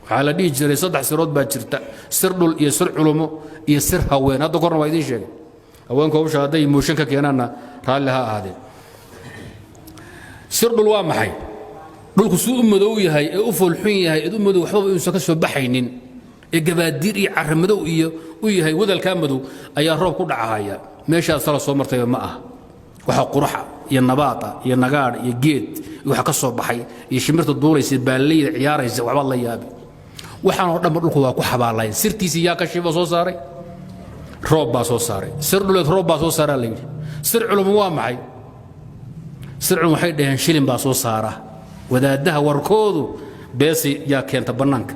على دي جري صدح سرود باجرتا سر دول iyo sir culumo iyo sir haween hadda korna waa idin sheegay haweenka u shaaday mooshinka keenana raalaha ahaadeen sir dul waa maxay dhulku suu madow yahay ee u fulxun yahay ee u madow waxba uu ka soo baxaynin ee gabaadir iyo carmadow iyo u yahay wadalka madow ayaa roob ku dhacaya meesha sala soo martay ma ah waxa quraxa iyo nabaata iyo nagaad iyo geed waxa ka soo baxay iyo shimirta duulaysa baalay ciyaaraysa waxba la yaabi waxaan oo dhan dhulku waa ku xabaalay sirtiisa yaa ka shiba soo saaray roob baa soo saaray sir dhuleed roob baa soo saaray leeyahay sir culumo waa maxay sir culumo waxay dhaheen shilin baa soo saara wadaadaha warkoodu beesi yaa keenta banaanka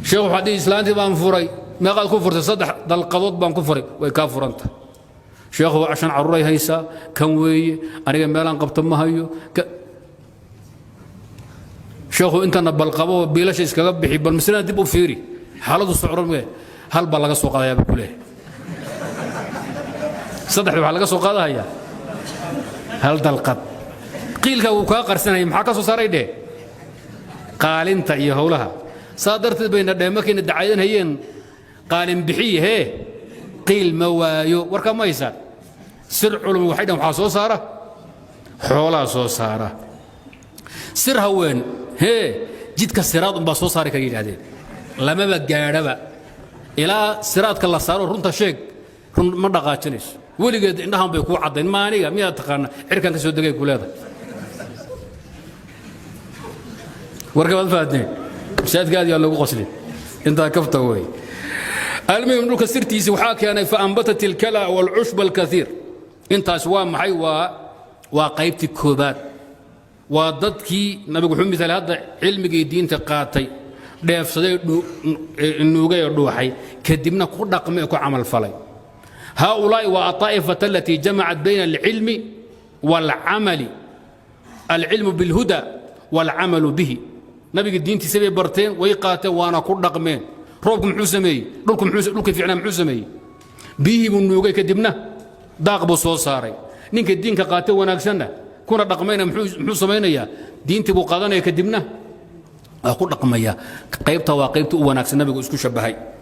sheekhu xadiis islaanti baan furay meeqaad ku furtay saddex dalqadood baan ku furay way ka furanta sheekhu عشان caruuray haysa kan weeye aniga meelan qabto ma hayo sheekhu intana balqabo biilasha iskaga bixi bal mislana dib u fiiri xaaladu socrome hal baa laga soo qaadayaa ku leeyahay saddex waxa laga soo qaadaya hal dalqad qiilka uu ka qarsanay maxaa ka soo saaray dhee qaalinta iyo howlaha saadartid bayna dheemakiina dacaydan hayeen qaalin bixiye qiil ma waayo warka ma haysan sir culum waxay dhan waxa soo saara xoolaa soo saara sir haween jidka siraad un baa soo saari ka yidhaahdeen lamaba gaadhaba ilaa siraadka la saaro runta sheeg run ma dhaqaajinayso weligeed indhahan bay ku caddayn maaniga miyaad taqaana cirkan ka soo degay ku leedahay warka baad faadneen shaadgaad yaa lagu qoslin intaa kafta way المهم دولك سرتيسي وحا كان فانبتت الكلى والعشب الكثير انت سواء معي وقيبتي كوبات وددكي نبي محمد مثل هذا علمي دين تقاتي ديفسدي نوغي دوحي كدبنا كو دقمي كو عمل فلي هؤلاء والطائفه التي جمعت بين العلم والعمل العلم بالهدى والعمل به نبي الدين تسبي برتين ويقاتل وانا كو دقمين روبكم حسمي دولكم فيعنا حسمي بيه من نوغي كدبنا داق بو سو ساري نينك الدين كقاتل وناغسنا كنا دقمينا محوسمينيا دين تبو قادنا كدبنا اكو دقميا قيبتا وناغسنا نبي اسكو شبهي